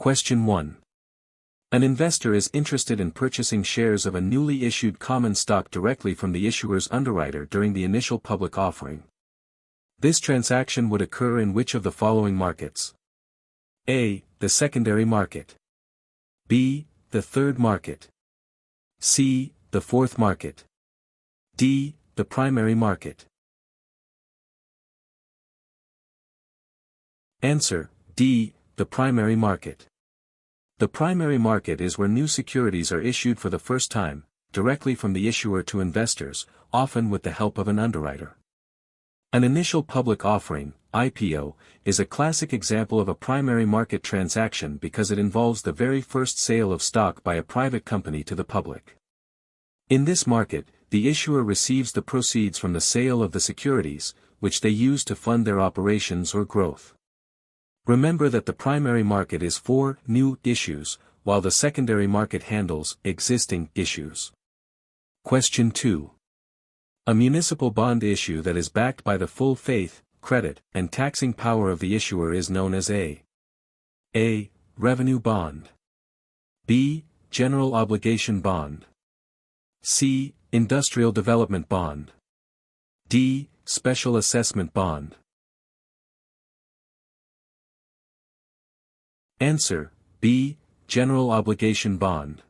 Question 1. An investor is interested in purchasing shares of a newly issued common stock directly from the issuer's underwriter during the initial public offering. This transaction would occur in which of the following markets? A. The secondary market. B. The third market. C. The fourth market. D. The primary market. Answer: D. The primary market. The primary market is where new securities are issued for the first time, directly from the issuer to investors, often with the help of an underwriter. An initial public offering, IPO, is a classic example of a primary market transaction because it involves the very first sale of stock by a private company to the public. In this market, the issuer receives the proceeds from the sale of the securities, which they use to fund their operations or growth. Remember that the primary market is for new issues, while the secondary market handles existing issues. Question 2. A municipal bond issue that is backed by the full faith, credit, and taxing power of the issuer is known as A. Revenue bond. B. General obligation bond. C. Industrial development bond. D. Special assessment bond. Answer: B. General obligation bond.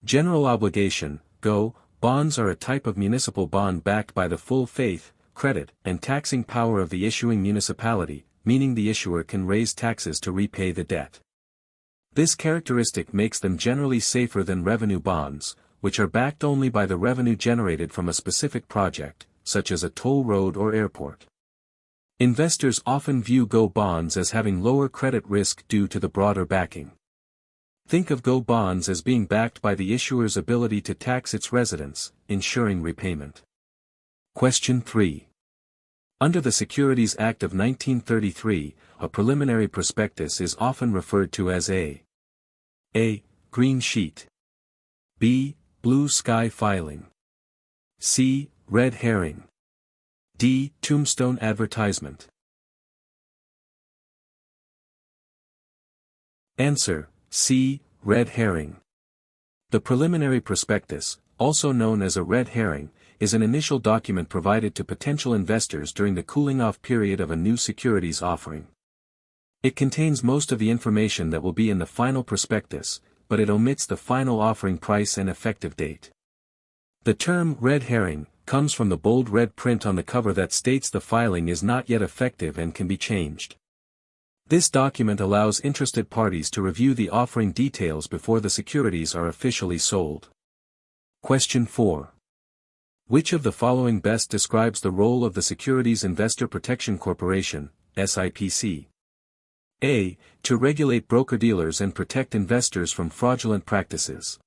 General obligation, GO, bonds are a type of municipal bond backed by the full faith, credit, and taxing power of the issuing municipality, meaning the issuer can raise taxes to repay the debt. This characteristic makes them generally safer than revenue bonds, which are backed only by the revenue generated from a specific project, such as a toll road or airport. Investors often view GO bonds as having lower credit risk due to the broader backing. Think of GO bonds as being backed by the issuer's ability to tax its residents, ensuring repayment. Question 3. Under the Securities Act of 1933, a preliminary prospectus is often referred to as a green sheet. B. Blue sky filing. C. Red herring. D. Tombstone advertisement. Answer: C. Red herring. The preliminary prospectus, also known as a red herring, is an initial document provided to potential investors during the cooling-off period of a new securities offering. It contains most of the information that will be in the final prospectus, but it omits the final offering price and effective date. The term red herring comes from the bold red print on the cover that states the filing is not yet effective and can be changed. This document allows interested parties to review the offering details before the securities are officially sold. Question 4. Which of the following best describes the role of the Securities Investor Protection Corporation, SIPC? A. To regulate broker-dealers and protect investors from fraudulent practices.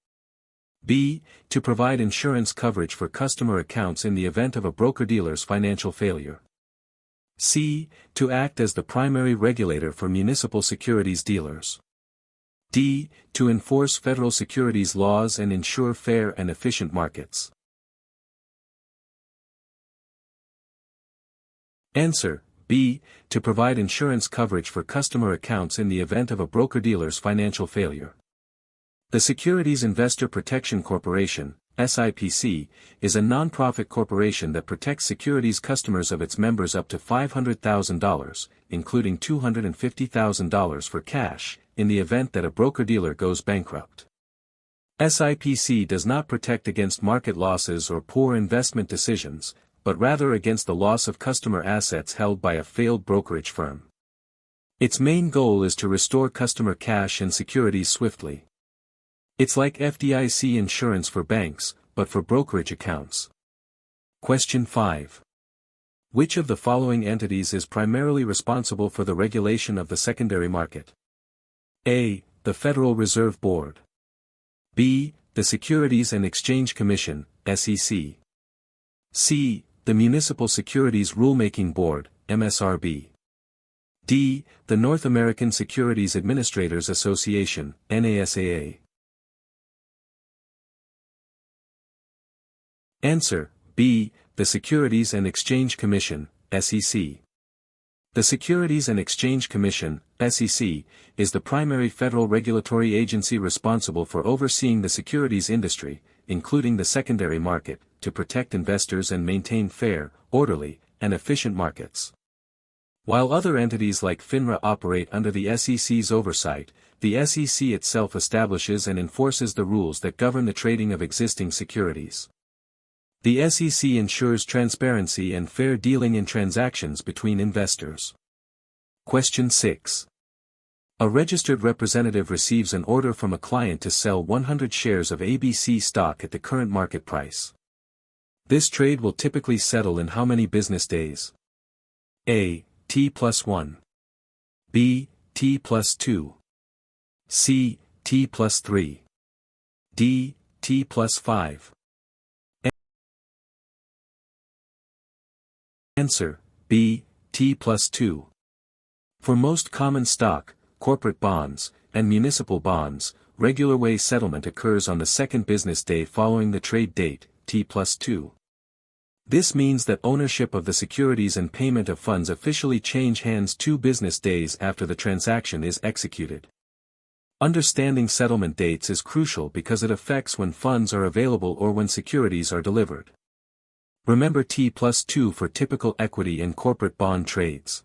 B. To provide insurance coverage for customer accounts in the event of a broker-dealer's financial failure. C. To act as the primary regulator for municipal securities dealers. D. To enforce federal securities laws and ensure fair and efficient markets. Answer: B. To provide insurance coverage for customer accounts in the event of a broker-dealer's financial failure. The Securities Investor Protection Corporation, SIPC, is a non-profit corporation that protects securities customers of its members up to $500,000, including $250,000 for cash, in the event that a broker-dealer goes bankrupt. SIPC does not protect against market losses or poor investment decisions, but rather against the loss of customer assets held by a failed brokerage firm. Its main goal is to restore customer cash and securities swiftly. It's like FDIC insurance for banks, but for brokerage accounts. Question 5. Which of the following entities is primarily responsible for the regulation of the secondary market? A. The Federal Reserve Board. B. The Securities and Exchange Commission, SEC. C. The Municipal Securities Rulemaking Board, MSRB. D. The North American Securities Administrators Association, NASAA. Answer: B. The Securities and Exchange Commission, SEC. The Securities and Exchange Commission, SEC, is the primary federal regulatory agency responsible for overseeing the securities industry, including the secondary market, to protect investors and maintain fair, orderly, and efficient markets. While other entities like FINRA operate under the SEC's oversight, the SEC itself establishes and enforces the rules that govern the trading of existing securities. The SEC ensures transparency and fair dealing in transactions between investors. Question 6. A registered representative receives an order from a client to sell 100 shares of ABC stock at the current market price. This trade will typically settle in how many business days? A. T+1. B. T+2. C. T+3. D. T+5. Answer, B, T+2. For most common stock, corporate bonds, and municipal bonds, regular way settlement occurs on the second business day following the trade date, T+2. This means that ownership of the securities and payment of funds officially change hands 2 business days after the transaction is executed. Understanding settlement dates is crucial because it affects when funds are available or when securities are delivered. Remember T+2 for typical equity and corporate bond trades.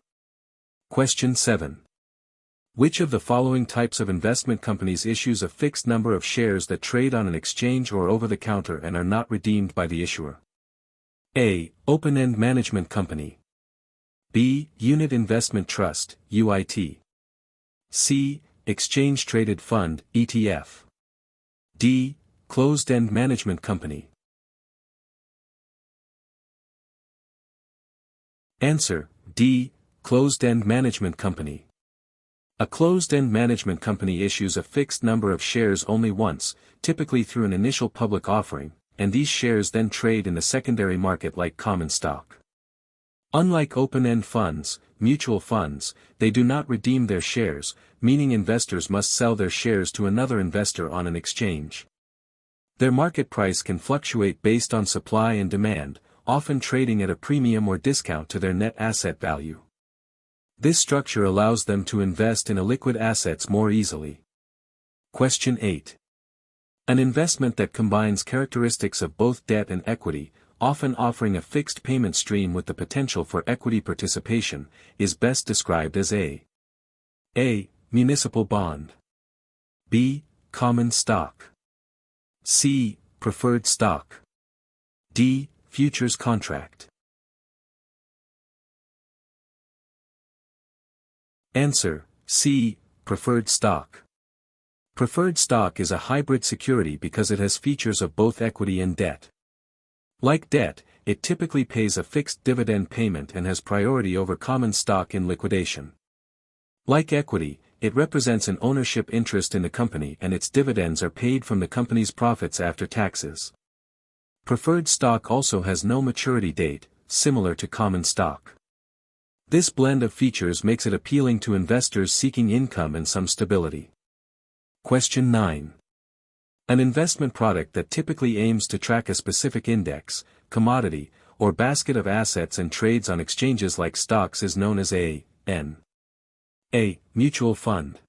Question 7. Which of the following types of investment companies issues a fixed number of shares that trade on an exchange or over the counter and are not redeemed by the issuer? A. Open-end management company. B. Unit investment trust, UIT. C. Exchange-traded fund, ETF. D. Closed-end management company. Answer, D. Closed-end management company. A closed-end management company issues a fixed number of shares only once, typically through an initial public offering, and these shares then trade in the secondary market like common stock. Unlike open-end funds, mutual funds, they do not redeem their shares, meaning investors must sell their shares to another investor on an exchange. Their market price can fluctuate based on supply and demand, often trading at a premium or discount to their net asset value. This structure allows them to invest in illiquid assets more easily. Question 8. An investment that combines characteristics of both debt and equity, often offering a fixed payment stream with the potential for equity participation, is best described as A. Municipal bond. B. Common stock. C. Preferred stock. D. Futures contract. Answer, C. Preferred stock. Preferred stock is a hybrid security because it has features of both equity and debt. Like debt, it typically pays a fixed dividend payment and has priority over common stock in liquidation. Like equity, it represents an ownership interest in the company and its dividends are paid from the company's profits after taxes. Preferred stock also has no maturity date, similar to common stock. This blend of features makes it appealing to investors seeking income and some stability. Question 9. An investment product that typically aims to track a specific index, commodity, or basket of assets and trades on exchanges like stocks is known as A. Mutual fund.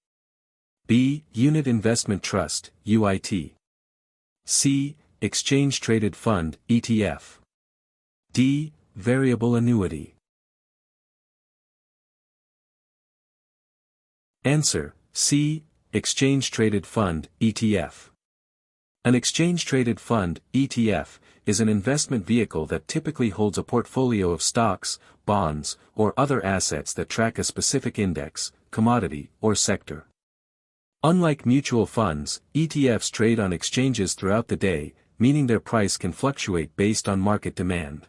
B. Unit investment trust, UIT. C. Exchange-traded fund, ETF. D. Variable annuity. Answer, C. Exchange-traded fund, ETF. An exchange-traded fund, ETF, is an investment vehicle that typically holds a portfolio of stocks, bonds, or other assets that track a specific index, commodity, or sector. Unlike mutual funds, ETFs trade on exchanges throughout the day, meaning their price can fluctuate based on market demand.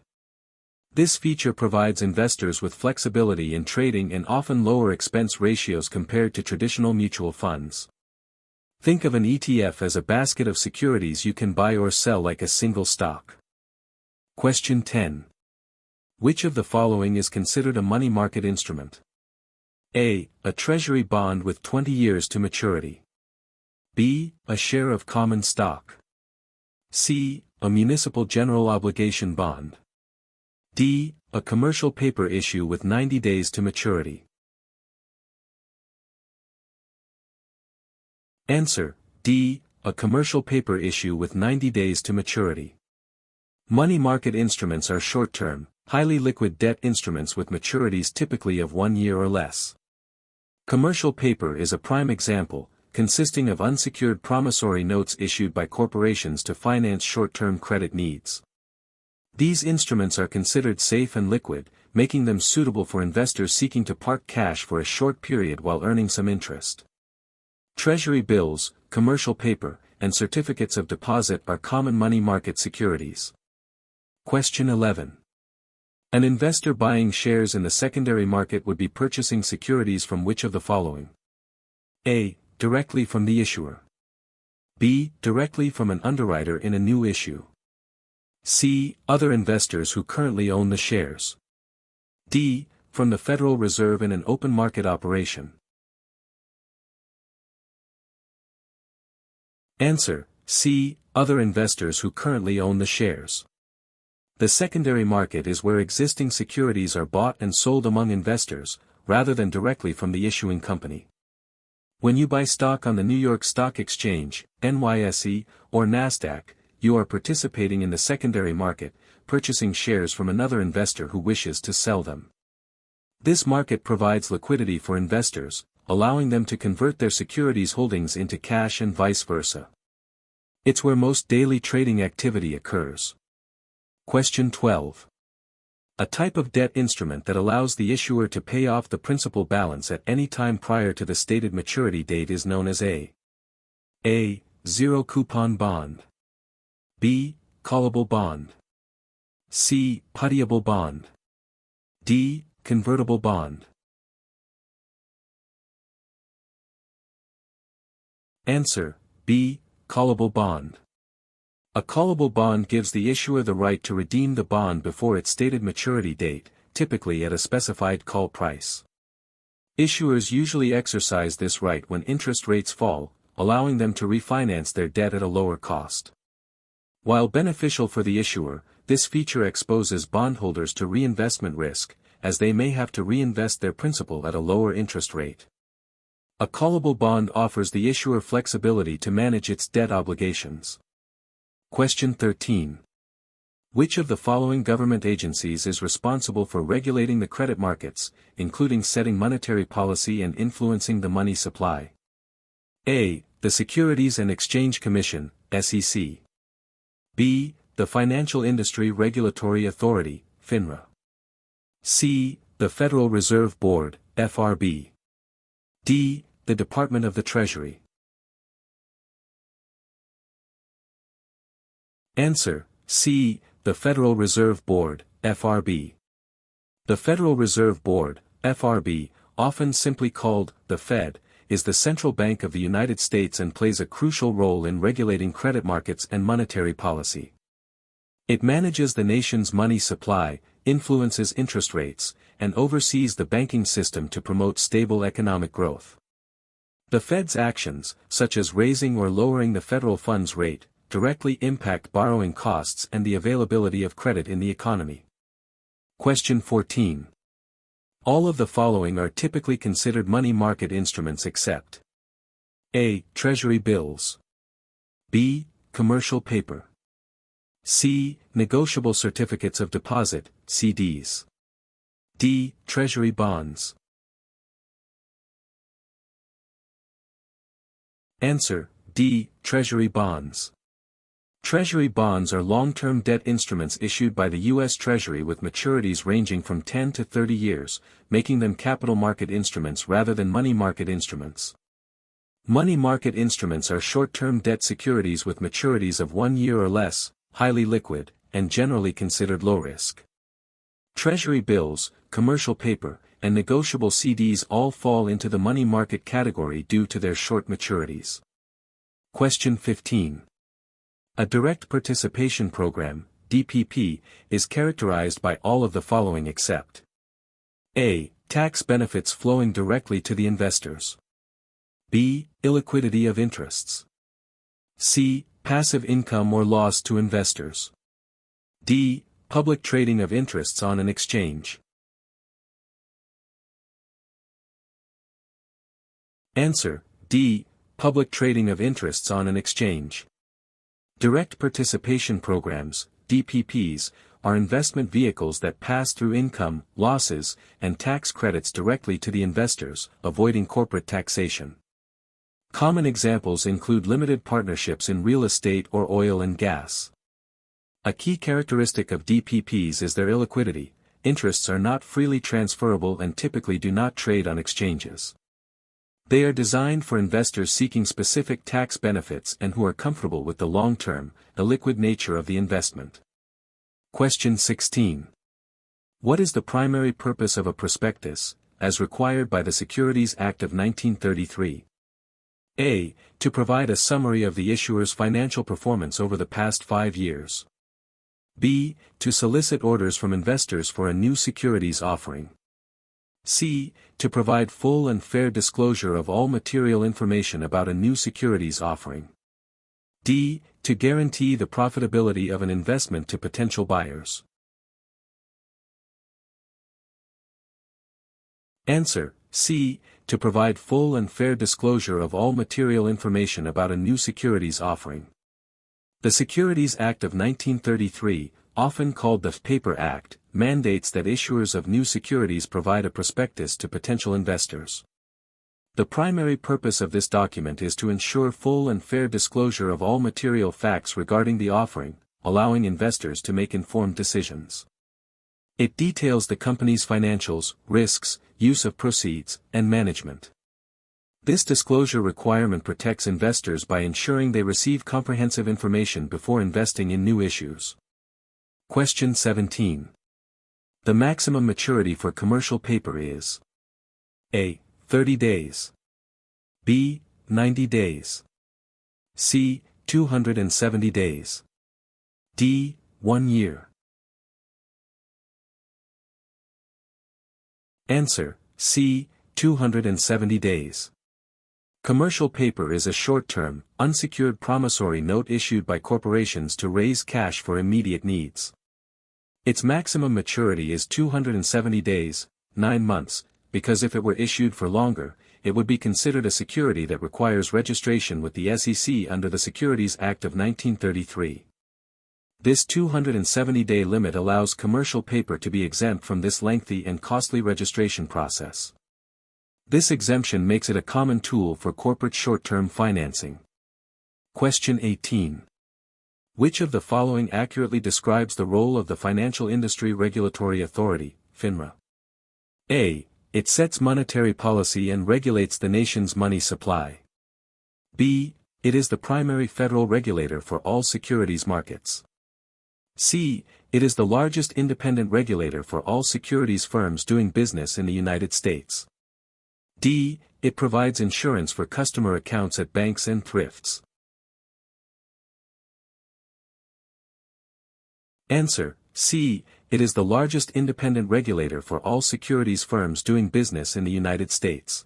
This feature provides investors with flexibility in trading and often lower expense ratios compared to traditional mutual funds. Think of an ETF as a basket of securities you can buy or sell like a single stock. Question 10. Which of the following is considered a money market instrument? A. A treasury bond with 20 years to maturity. B. A share of common stock. C. A municipal general obligation bond. D. A commercial paper issue with 90 days to maturity. Answer: D. A commercial paper issue with 90 days to maturity. Money market instruments are short-term, highly liquid debt instruments with maturities typically of 1 year or less. Commercial paper is a prime example, consisting of unsecured promissory notes issued by corporations to finance short-term credit needs. These instruments are considered safe and liquid, making them suitable for investors seeking to park cash for a short period while earning some interest. Treasury bills, commercial paper, and certificates of deposit are common money market securities. Question 11. An investor buying shares in the secondary market would be purchasing securities from which of the following? A. Directly from the issuer. B. Directly from an underwriter in a new issue. C. Other investors who currently own the shares. D. From the Federal Reserve in an open market operation. Answer: C. Other investors who currently own the shares. The secondary market is where existing securities are bought and sold among investors, rather than directly from the issuing company. When you buy stock on the New York Stock Exchange, NYSE, or NASDAQ, you are participating in the secondary market, purchasing shares from another investor who wishes to sell them. This market provides liquidity for investors, allowing them to convert their securities holdings into cash and vice versa. It's where most daily trading activity occurs. Question 12. A type of debt instrument that allows the issuer to pay off the principal balance at any time prior to the stated maturity date is known as A. Zero coupon bond. B. Callable bond. C. Puttyable bond. D. Convertible bond. Answer: B. Callable bond. A callable bond gives the issuer the right to redeem the bond before its stated maturity date, typically at a specified call price. Issuers usually exercise this right when interest rates fall, allowing them to refinance their debt at a lower cost. While beneficial for the issuer, this feature exposes bondholders to reinvestment risk, as they may have to reinvest their principal at a lower interest rate. A callable bond offers the issuer flexibility to manage its debt obligations. Question 13. Which of the following government agencies is responsible for regulating the credit markets, including setting monetary policy and influencing the money supply? A. The Securities and Exchange Commission, SEC. B. The Financial Industry Regulatory Authority, FINRA. C. The Federal Reserve Board, FRB. D. The Department of the Treasury. Answer: C. The Federal Reserve Board, FRB. The Federal Reserve Board, FRB, often simply called the Fed, is the central bank of the United States and plays a crucial role in regulating credit markets and monetary policy. It manages the nation's money supply, influences interest rates, and oversees the banking system to promote stable economic growth. The Fed's actions, such as raising or lowering the federal funds rate, directly impact borrowing costs and the availability of credit in the economy. Question 14. All of the following are typically considered money market instruments except A. Treasury bills. B. Commercial paper. C. Negotiable certificates of deposit, CDs. D. Treasury bonds. Answer: D. Treasury bonds. Treasury bonds are long-term debt instruments issued by the U.S. Treasury with maturities ranging from 10 to 30 years, making them capital market instruments rather than money market instruments. Money market instruments are short-term debt securities with maturities of 1 year or less, highly liquid, and generally considered low risk. Treasury bills, commercial paper, and negotiable CDs all fall into the money market category due to their short maturities. Question 15. A direct participation program, DPP, is characterized by all of the following except A. Tax benefits flowing directly to the investors. B. Illiquidity of interests. C. Passive income or loss to investors. D. public trading of interests on an exchange. Answer: D. Public trading of interests on an exchange. Direct participation programs, DPPs, are investment vehicles that pass through income, losses, and tax credits directly to the investors, avoiding corporate taxation. Common examples include limited partnerships in real estate or oil and gas. A key characteristic of DPPs is their illiquidity. Interests are not freely transferable and typically do not trade on exchanges. They are designed for investors seeking specific tax benefits and who are comfortable with the long-term, illiquid nature of the investment. Question 16. What is the primary purpose of a prospectus, as required by the Securities Act of 1933? A. To provide a summary of the issuer's financial performance over the past 5 years. B. To solicit orders from investors for a new securities offering. C. To provide full and fair disclosure of all material information about a new securities offering. D. To guarantee the profitability of an investment to potential buyers. Answer: C. To provide full and fair disclosure of all material information about a new securities offering. The Securities Act of 1933, often called the Paper Act, mandates that issuers of new securities provide a prospectus to potential investors. The primary purpose of this document is to ensure full and fair disclosure of all material facts regarding the offering, allowing investors to make informed decisions. It details the company's financials, risks, use of proceeds, and management. This disclosure requirement protects investors by ensuring they receive comprehensive information before investing in new issues. Question 17. The maximum maturity for commercial paper is: A. 30 days. B. 90 days. C. 270 days. D. 1 year. Answer: C. 270 days. Commercial paper is a short-term, unsecured promissory note issued by corporations to raise cash for immediate needs. Its maximum maturity is 270 days, 9 months, because if it were issued for longer, it would be considered a security that requires registration with the SEC under the Securities Act of 1933. This 270-day limit allows commercial paper to be exempt from this lengthy and costly registration process. This exemption makes it a common tool for corporate short-term financing. Question 18. Which of the following accurately describes the role of the Financial Industry Regulatory Authority, FINRA? A. It sets monetary policy and regulates the nation's money supply. B. It is the primary federal regulator for all securities markets. C. It is the largest independent regulator for all securities firms doing business in the United States. D. It provides insurance for customer accounts at banks and thrifts. Answer: C. It is the largest independent regulator for all securities firms doing business in the United States.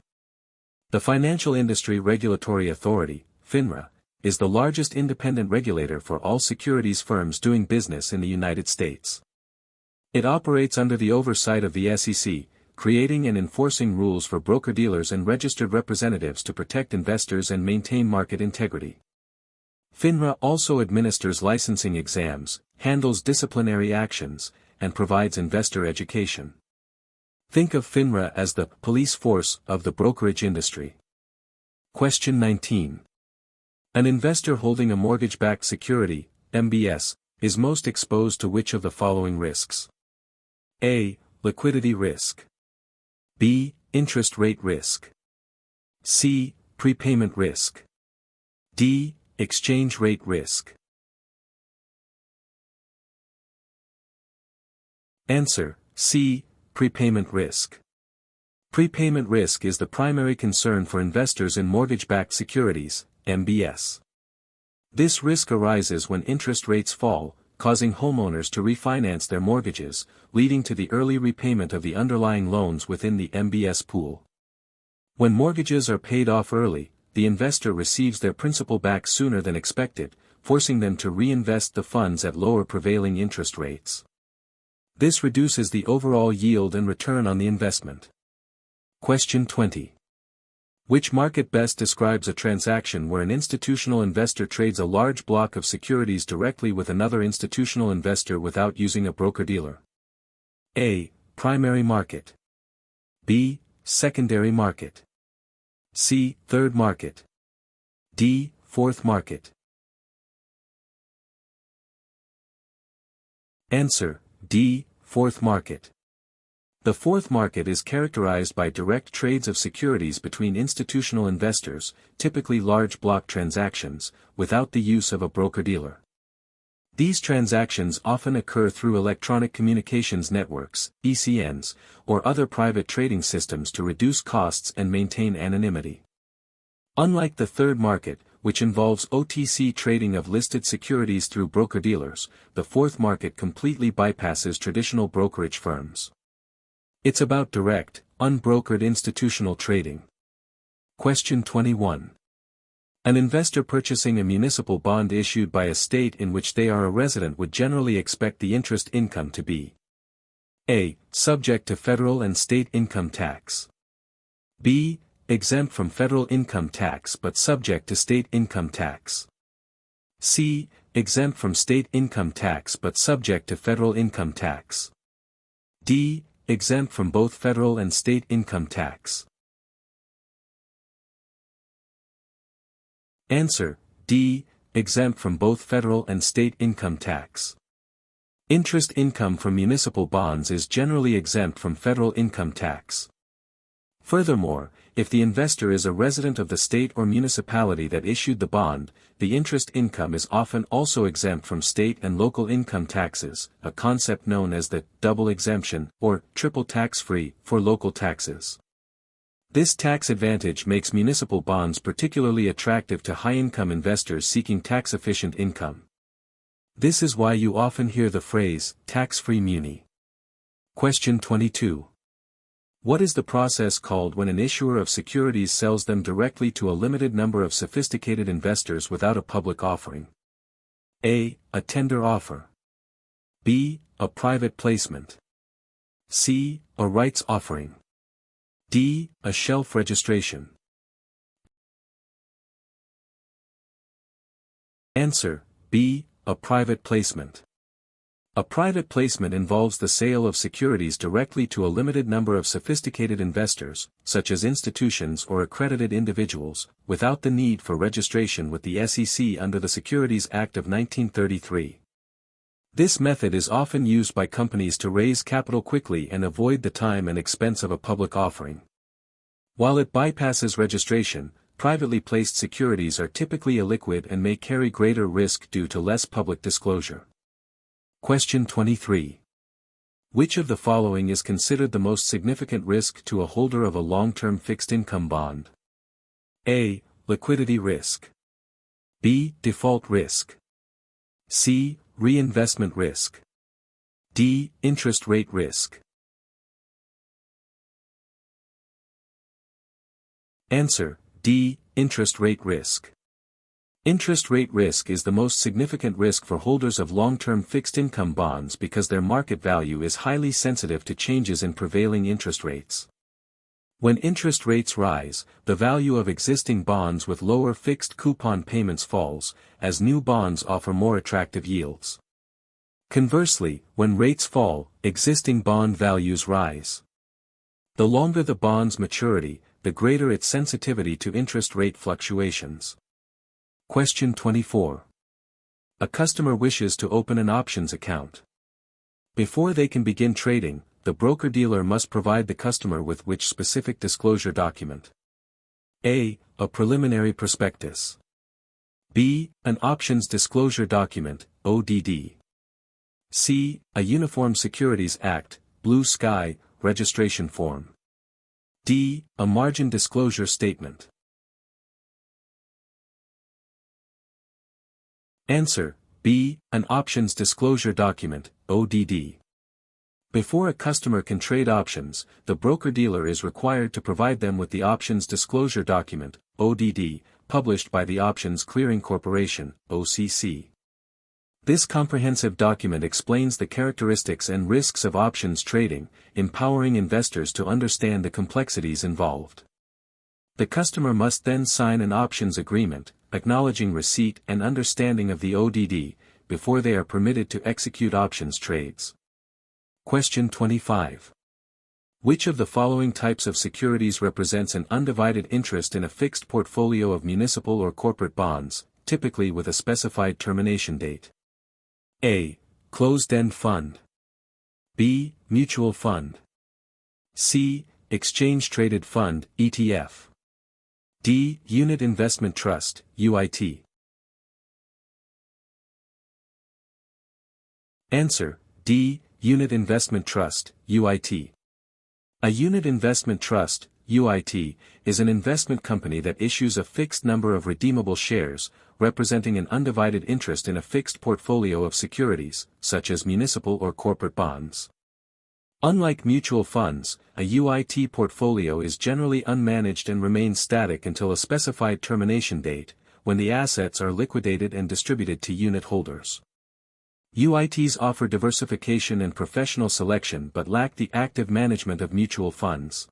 The Financial Industry Regulatory Authority, FINRA, is the largest independent regulator for all securities firms doing business in the United States. It operates under the oversight of the SEC, creating and enforcing rules for broker-dealers and registered representatives to protect investors and maintain market integrity. FINRA also administers licensing exams, handles disciplinary actions, and provides investor education. Think of FINRA as the police force of the brokerage industry. Question 19. An investor holding a mortgage-backed security, MBS, is most exposed to which of the following risks? A. Liquidity risk. B. Interest rate risk. C. Prepayment risk. D. Exchange rate risk. Answer: C. Prepayment risk. Prepayment risk is the primary concern for investors in mortgage-backed securities, MBS. This risk arises when interest rates fall, causing homeowners to refinance their mortgages, leading to the early repayment of the underlying loans within the MBS pool. When mortgages are paid off early, the investor receives their principal back sooner than expected, forcing them to reinvest the funds at lower prevailing interest rates. This reduces the overall yield and return on the investment. Question 20. Which market best describes a transaction where an institutional investor trades a large block of securities directly with another institutional investor without using a broker-dealer? A. Primary market. B. Secondary market. C. Third market. D. Fourth market. Answer: D. Fourth market. The fourth market is characterized by direct trades of securities between institutional investors, typically large block transactions, without the use of a broker-dealer. These transactions often occur through electronic communications networks, ECNs, or other private trading systems to reduce costs and maintain anonymity. Unlike the third market, which involves OTC trading of listed securities through broker-dealers, the fourth market completely bypasses traditional brokerage firms. It's about direct, unbrokered institutional trading. Question 21. An investor purchasing a municipal bond issued by a state in which they are a resident would generally expect the interest income to be: A. Subject to federal and state income tax. B. Exempt from federal income tax but subject to state income tax. C. Exempt from state income tax but subject to federal income tax. D. Exempt from both federal and state income tax. Answer: D. Exempt from both federal and state income tax. Interest income from municipal bonds is generally exempt from federal income tax. Furthermore, if the investor is a resident of the state or municipality that issued the bond, the interest income is often also exempt from state and local income taxes, a concept known as the double exemption, or triple tax-free, for local taxes. This tax advantage makes municipal bonds particularly attractive to high-income investors seeking tax-efficient income. This is why you often hear the phrase, tax-free muni. Question 22. What is the process called when an issuer of securities sells them directly to a limited number of sophisticated investors without a public offering? A. A tender offer. B. A private placement. C. A rights offering. D. A shelf registration. Answer: B. A private placement. A private placement involves the sale of securities directly to a limited number of sophisticated investors, such as institutions or accredited individuals, without the need for registration with the SEC under the Securities Act of 1933. This method is often used by companies to raise capital quickly and avoid the time and expense of a public offering. While it bypasses registration, privately placed securities are typically illiquid and may carry greater risk due to less public disclosure. Question 23. Which of the following is considered the most significant risk to a holder of a long-term fixed-income bond? A. Liquidity risk. B. Default risk. C. Reinvestment risk. D. Interest rate risk. Answer: D. Interest rate risk. Interest rate risk is the most significant risk for holders of long-term fixed-income bonds because their market value is highly sensitive to changes in prevailing interest rates. When interest rates rise, the value of existing bonds with lower fixed coupon payments falls, as new bonds offer more attractive yields. Conversely, when rates fall, existing bond values rise. The longer the bond's maturity, the greater its sensitivity to interest rate fluctuations. Question 24. A customer wishes to open an options account. Before they can begin trading, the broker-dealer must provide the customer with which specific disclosure document? A. A preliminary prospectus. B. An options disclosure document, ODD. C. A Uniform Securities Act, Blue Sky, registration form. D. A margin disclosure statement. Answer: B. An options disclosure document, ODD. Before a customer can trade options, the broker-dealer is required to provide them with the options disclosure document, ODD, published by the Options Clearing Corporation, OCC. This comprehensive document explains the characteristics and risks of options trading, empowering investors to understand the complexities involved. The customer must then sign an options agreement, acknowledging receipt and understanding of the ODD, before they are permitted to execute options trades. Question 25. Which of the following types of securities represents an undivided interest in a fixed portfolio of municipal or corporate bonds, typically with a specified termination date? A. Closed-end fund. B. Mutual fund. C. Exchange-traded fund, ETF. D. Unit Investment Trust, UIT. Answer: D. Unit Investment Trust, UIT. A unit investment trust, UIT, is an investment company that issues a fixed number of redeemable shares, representing an undivided interest in a fixed portfolio of securities, such as municipal or corporate bonds. Unlike mutual funds, a UIT portfolio is generally unmanaged and remains static until a specified termination date, when the assets are liquidated and distributed to unit holders. UITs offer diversification and professional selection but lack the active management of mutual funds.